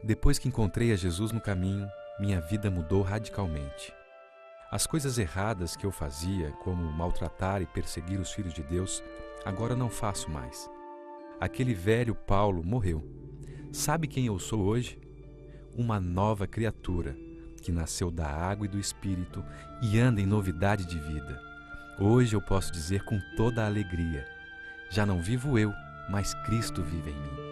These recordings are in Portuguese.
Depois que encontrei a Jesus no caminho, minha vida mudou radicalmente. As coisas erradas que eu fazia, como maltratar e perseguir os filhos de Deus, agora não faço mais. Aquele velho Paulo morreu. Sabe quem eu sou hoje? Uma nova criatura, que nasceu da água e do Espírito e anda em novidade de vida. Hoje eu posso dizer com toda a alegria: já não vivo eu, mas Cristo vive em mim.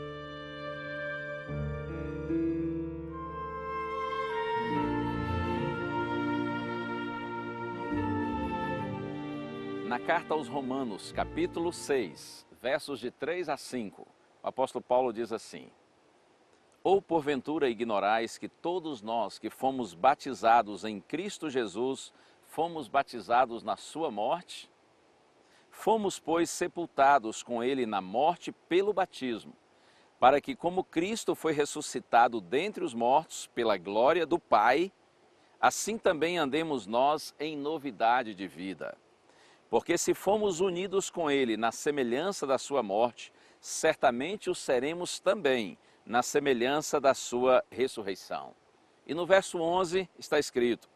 Na carta aos Romanos, capítulo 6, versos de 3 a 5, o apóstolo Paulo diz assim: Ou porventura ignorais que todos nós que fomos batizados em Cristo Jesus, fomos batizados na sua morte? Fomos, pois, sepultados com ele na morte pelo batismo, para que, como Cristo foi ressuscitado dentre os mortos pela glória do Pai, assim também andemos nós em novidade de vida. Porque se fomos unidos com ele na semelhança da sua morte, certamente o seremos também na semelhança da sua ressurreição. E no verso 11 está escrito: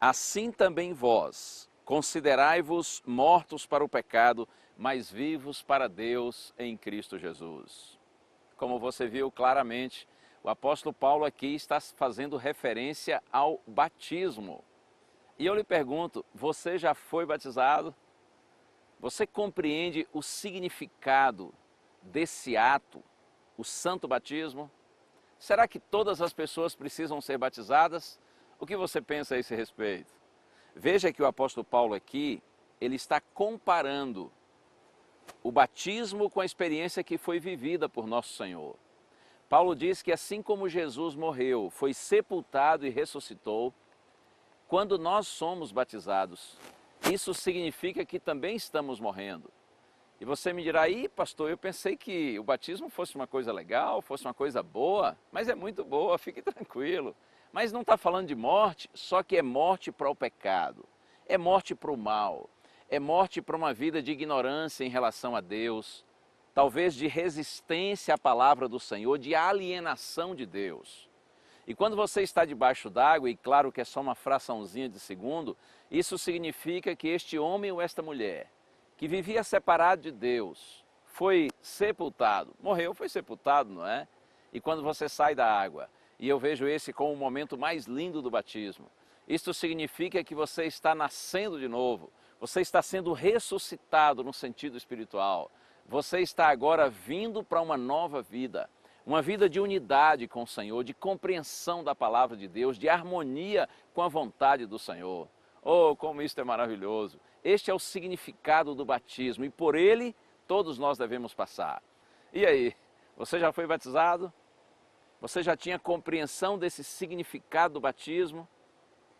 Assim também vós, considerai-vos mortos para o pecado, mas vivos para Deus em Cristo Jesus. Como você viu claramente, o apóstolo Paulo aqui está fazendo referência ao batismo. E eu lhe pergunto, você já foi batizado? Você compreende o significado desse ato, o santo batismo? Será que todas as pessoas precisam ser batizadas? O que você pensa a esse respeito? Veja que o apóstolo Paulo aqui, ele está comparando o batismo com a experiência que foi vivida por nosso Senhor. Paulo diz que assim como Jesus morreu, foi sepultado e ressuscitou, quando nós somos batizados, isso significa que também estamos morrendo. E você me dirá, aí pastor, eu pensei que o batismo fosse uma coisa legal, fosse uma coisa boa, mas é muito boa, fique tranquilo. Mas não está falando de morte, só que é morte para o pecado, é morte para o mal, é morte para uma vida de ignorância em relação a Deus, talvez de resistência à palavra do Senhor, de alienação de Deus. E quando você está debaixo d'água, e claro que é só uma fraçãozinha de segundo, isso significa que este homem ou esta mulher, que vivia separado de Deus, foi sepultado, morreu, foi sepultado, não é? E quando você sai da água, e eu vejo esse como o momento mais lindo do batismo, isto significa que você está nascendo de novo, você está sendo ressuscitado no sentido espiritual, você está agora vindo para uma nova vida. Uma vida de unidade com o Senhor, de compreensão da palavra de Deus, de harmonia com a vontade do Senhor. Oh, como isso é maravilhoso! Este é o significado do batismo e por ele todos nós devemos passar. E aí, você já foi batizado? Você já tinha compreensão desse significado do batismo?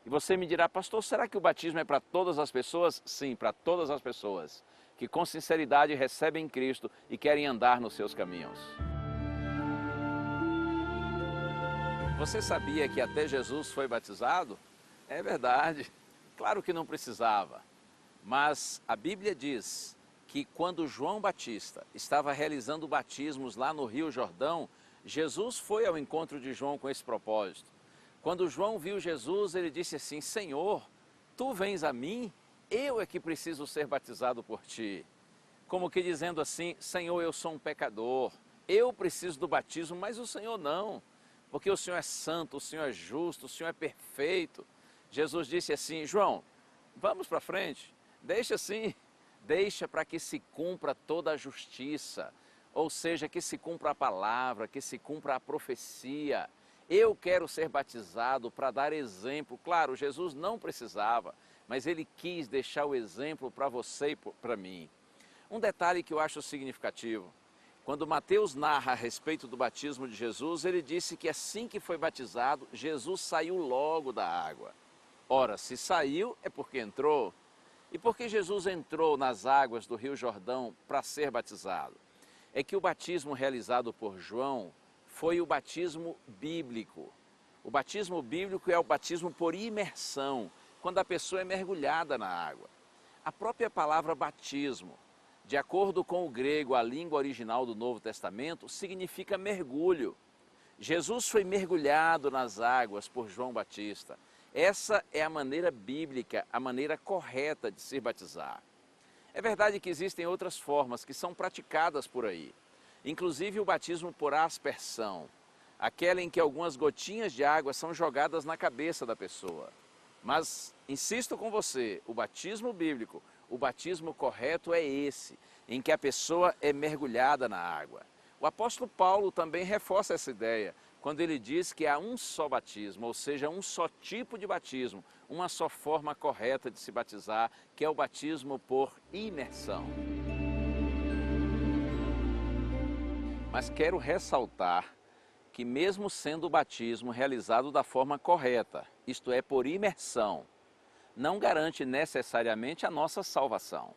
E você me dirá, pastor, será que o batismo é para todas as pessoas? Sim, para todas as pessoas que com sinceridade recebem Cristo e querem andar nos seus caminhos. Você sabia que até Jesus foi batizado? É verdade, claro que não precisava, mas a Bíblia diz que quando João Batista estava realizando batismos lá no Rio Jordão, Jesus foi ao encontro de João com esse propósito. Quando João viu Jesus, ele disse assim, Senhor, tu vens a mim, eu é que preciso ser batizado por ti. Como que dizendo assim, Senhor, eu sou um pecador, eu preciso do batismo, mas o Senhor não. Porque o Senhor é santo, o Senhor é justo, o Senhor é perfeito. Jesus disse assim, João, vamos para frente, deixa assim, deixa para que se cumpra toda a justiça, ou seja, que se cumpra a palavra, que se cumpra a profecia. Eu quero ser batizado para dar exemplo. Claro, Jesus não precisava, mas ele quis deixar o exemplo para você e para mim. Um detalhe que eu acho significativo. Quando Mateus narra a respeito do batismo de Jesus, ele disse que assim que foi batizado, Jesus saiu logo da água. Ora, se saiu é porque entrou. E por que Jesus entrou nas águas do Rio Jordão para ser batizado? É que o batismo realizado por João foi o batismo bíblico. O batismo bíblico é o batismo por imersão, quando a pessoa é mergulhada na água. A própria palavra batismo, de acordo com o grego, a língua original do Novo Testamento, significa mergulho. Jesus foi mergulhado nas águas por João Batista. Essa é a maneira bíblica, a maneira correta de se batizar. É verdade que existem outras formas que são praticadas por aí, inclusive o batismo por aspersão, aquela em que algumas gotinhas de água são jogadas na cabeça da pessoa. Mas, insisto com você, o batismo bíblico, o batismo correto é esse, em que a pessoa é mergulhada na água. O apóstolo Paulo também reforça essa ideia, quando ele diz que há um só batismo, ou seja, um só tipo de batismo, uma só forma correta de se batizar, que é o batismo por imersão. Mas quero ressaltar que mesmo sendo o batismo realizado da forma correta, isto é, por imersão, não garante necessariamente a nossa salvação.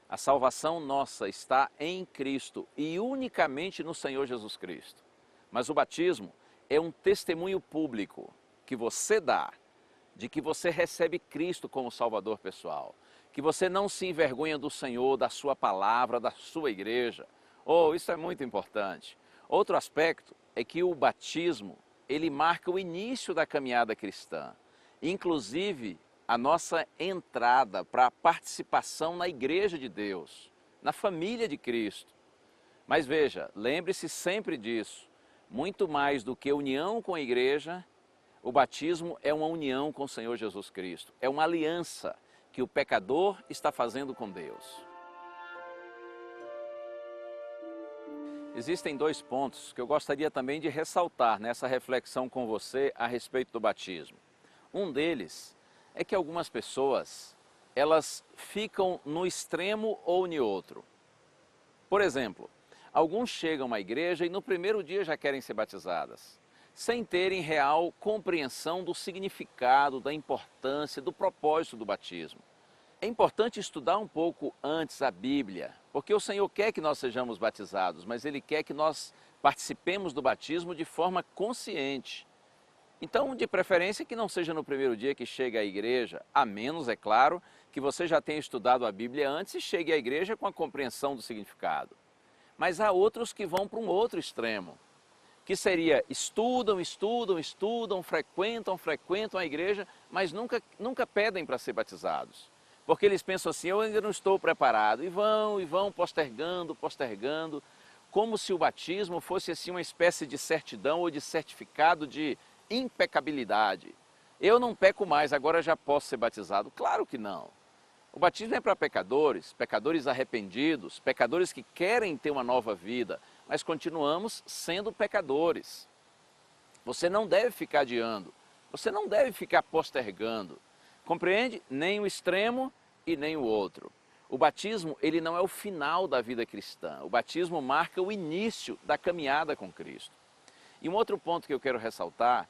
A salvação nossa está em Cristo e unicamente no Senhor Jesus Cristo. Mas o batismo é um testemunho público que você dá de que você recebe Cristo como Salvador pessoal, que você não se envergonha do Senhor, da sua palavra, da sua igreja. Oh, isso é muito importante. Outro aspecto é que o batismo, ele marca o início da caminhada cristã, inclusive a nossa entrada para a participação na igreja de Deus, na família de Cristo. Mas veja, lembre-se sempre disso, muito mais do que união com a igreja, o batismo é uma união com o Senhor Jesus Cristo, é uma aliança que o pecador está fazendo com Deus. Existem dois pontos que eu gostaria também de ressaltar nessa reflexão com você a respeito do batismo. Um deles é que algumas pessoas, elas ficam no extremo ou no outro. Por exemplo, alguns chegam à igreja e no primeiro dia já querem ser batizadas, sem terem real compreensão do significado, da importância, do propósito do batismo. É importante estudar um pouco antes a Bíblia, porque o Senhor quer que nós sejamos batizados, mas Ele quer que nós participemos do batismo de forma consciente. Então, de preferência que não seja no primeiro dia que chega à igreja, a menos, é claro, que você já tenha estudado a Bíblia antes e chegue à igreja com a compreensão do significado. Mas há outros que vão para um outro extremo, que seria estudam, frequentam a igreja, mas nunca pedem para ser batizados. Porque eles pensam assim, eu ainda não estou preparado, e vão postergando, como se o batismo fosse assim uma espécie de certidão ou de certificado de impecabilidade. Eu não peco mais, agora já posso ser batizado. Claro que não. O batismo é para pecadores, pecadores arrependidos, pecadores que querem ter uma nova vida, mas continuamos sendo pecadores. Você não deve ficar adiando, você não deve ficar postergando. Compreende? Nem o extremo e nem o outro. O batismo, ele não é o final da vida cristã. O batismo marca o início da caminhada com Cristo. E um outro ponto que eu quero ressaltar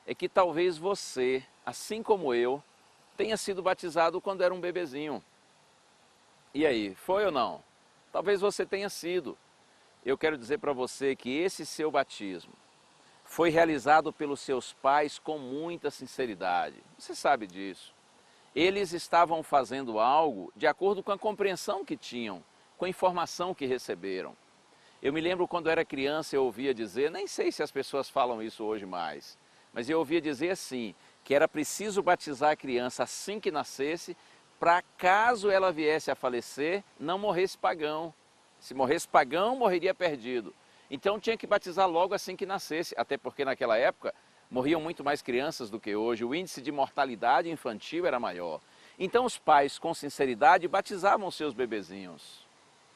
é que talvez você, assim como eu, tenha sido batizado quando era um bebezinho. E aí, foi ou não? Talvez você tenha sido. Eu quero dizer para você que esse seu batismo foi realizado pelos seus pais com muita sinceridade. Você sabe disso. Eles estavam fazendo algo de acordo com a compreensão que tinham, com a informação que receberam. Eu me lembro quando eu era criança, eu ouvia dizer, nem sei se as pessoas falam isso hoje mais, mas eu ouvia dizer assim, que era preciso batizar a criança assim que nascesse, para caso ela viesse a falecer, não morresse pagão. Se morresse pagão, morreria perdido. Então tinha que batizar logo assim que nascesse, até porque naquela época morriam muito mais crianças do que hoje, o índice de mortalidade infantil era maior. Então os pais, com sinceridade, batizavam seus bebezinhos.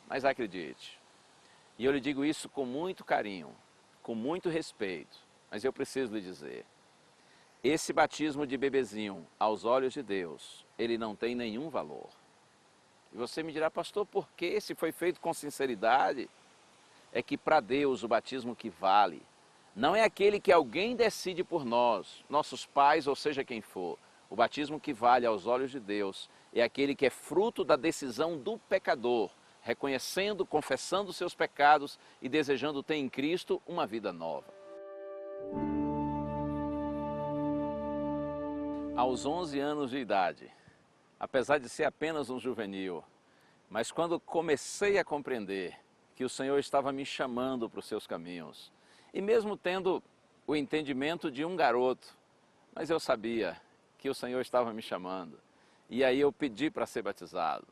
Mas acredite, e eu lhe digo isso com muito carinho, com muito respeito, mas eu preciso lhe dizer, esse batismo de bebezinho, aos olhos de Deus, ele não tem nenhum valor. E você me dirá, pastor, por que se foi feito com sinceridade? É que para Deus o batismo que vale não é aquele que alguém decide por nós, nossos pais ou seja quem for. O batismo que vale aos olhos de Deus é aquele que é fruto da decisão do pecador, reconhecendo, confessando seus pecados e desejando ter em Cristo uma vida nova. Aos 11 anos de idade, apesar de ser apenas um juvenil, mas quando comecei a compreender que o Senhor estava me chamando para os seus caminhos, E mesmo tendo o entendimento de um garoto, mas eu sabia que o Senhor estava me chamando. E aí eu pedi para ser batizado.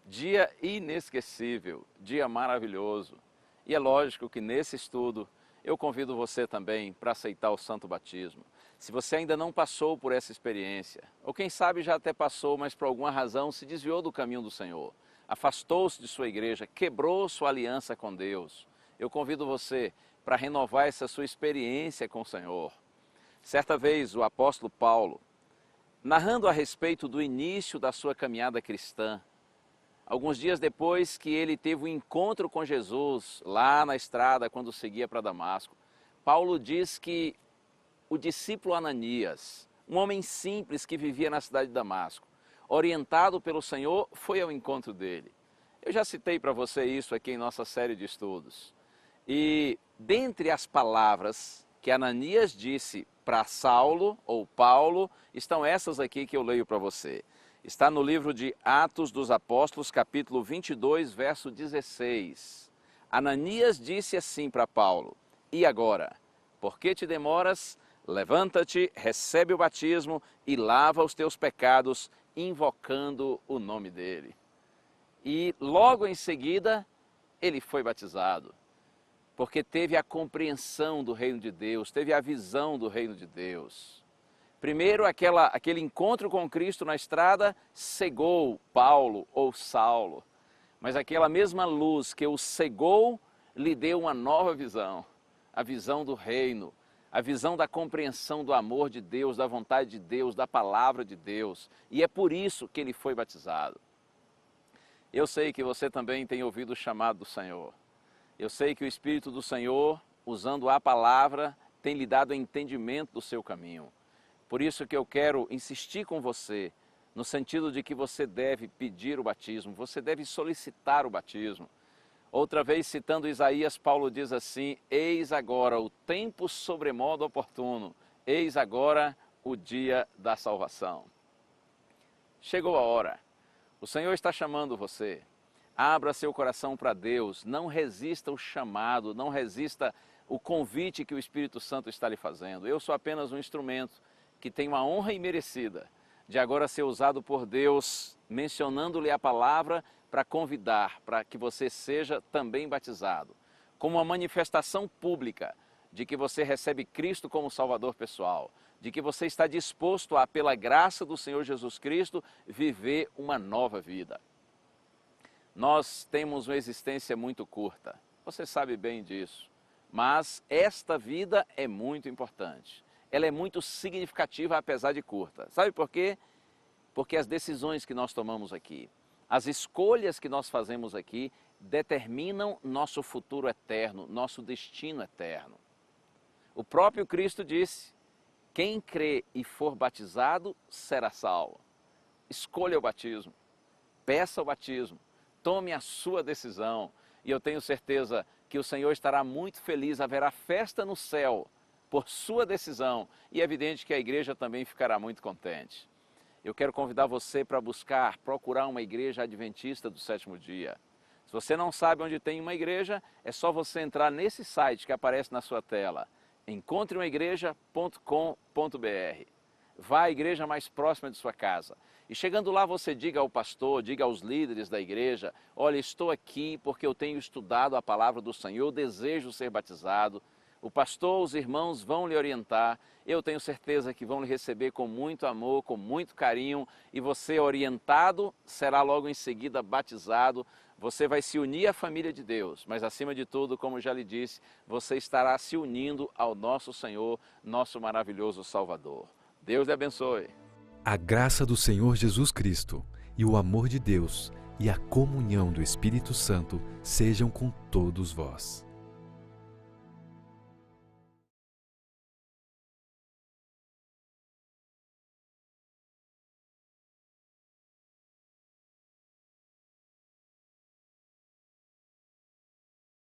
Dia inesquecível, dia maravilhoso. E é lógico que nesse estudo eu convido você também para aceitar o santo batismo. Se você ainda não passou por essa experiência, ou quem sabe já até passou, mas por alguma razão se desviou do caminho do Senhor, afastou-se de sua igreja, quebrou sua aliança com Deus, eu convido você para renovar essa sua experiência com o Senhor. Certa vez o apóstolo Paulo, narrando a respeito do início da sua caminhada cristã, alguns dias depois que ele teve um encontro com Jesus lá na estrada quando seguia para Damasco, Paulo diz que o discípulo Ananias, um homem simples que vivia na cidade de Damasco, orientado pelo Senhor, foi ao encontro dele. Eu já citei para você isso aqui em nossa série de estudos. E dentre as palavras que Ananias disse para Saulo ou Paulo, estão essas aqui que eu leio para você. Está no livro de Atos dos Apóstolos, capítulo 22, verso 16. Ananias disse assim para Paulo: "E agora, por que te demoras? Levanta-te, recebe o batismo e lava os teus pecados, invocando o nome dele." E logo em seguida, ele foi batizado, porque teve a compreensão do reino de Deus, teve a visão do reino de Deus. Primeiro, aquele encontro com Cristo na estrada cegou Paulo ou Saulo, mas aquela mesma luz que o cegou lhe deu uma nova visão, a visão do reino, a visão da compreensão do amor de Deus, da vontade de Deus, da palavra de Deus. E é por isso que ele foi batizado. Eu sei que você também tem ouvido o chamado do Senhor. Eu sei que o Espírito do Senhor, usando a palavra, tem lhe dado entendimento do seu caminho. Por isso que eu quero insistir com você, no sentido de que você deve pedir o batismo, você deve solicitar o batismo. Outra vez, citando Isaías, Paulo diz assim: "Eis agora o tempo sobremodo oportuno, eis agora o dia da salvação." Chegou a hora. O Senhor está chamando você. Abra seu coração para Deus, não resista o chamado, não resista o convite que o Espírito Santo está lhe fazendo. Eu sou apenas um instrumento que tem uma honra imerecida de agora ser usado por Deus, mencionando-lhe a palavra para convidar, para que você seja também batizado, como uma manifestação pública de que você recebe Cristo como Salvador pessoal, de que você está disposto a, pela graça do Senhor Jesus Cristo, viver uma nova vida. Nós temos uma existência muito curta, você sabe bem disso, mas esta vida é muito importante. Ela é muito significativa, apesar de curta. Sabe por quê? Porque as decisões que nós tomamos aqui, as escolhas que nós fazemos aqui, determinam nosso futuro eterno, nosso destino eterno. O próprio Cristo disse: "Quem crê e for batizado será salvo." Escolha o batismo, peça o batismo, tome a sua decisão. E eu tenho certeza que o Senhor estará muito feliz, haverá festa no céu por sua decisão. E é evidente que a igreja também ficará muito contente. Eu quero convidar você para procurar uma igreja adventista do sétimo dia. Se você não sabe onde tem uma igreja, é só você entrar nesse site que aparece na sua tela, encontreumaigreja.com.br. Vá à igreja mais próxima de sua casa. E chegando lá, você diga ao pastor, diga aos líderes da igreja: "Olha, estou aqui porque eu tenho estudado a palavra do Senhor, eu desejo ser batizado." O pastor, os irmãos vão lhe orientar. Eu tenho certeza que vão lhe receber com muito amor, com muito carinho. E você, orientado, será logo em seguida batizado. Você vai se unir à família de Deus. Mas, acima de tudo, como já lhe disse, você estará se unindo ao nosso Senhor, nosso maravilhoso Salvador. Deus lhe abençoe. A graça do Senhor Jesus Cristo e o amor de Deus e a comunhão do Espírito Santo sejam com todos vós.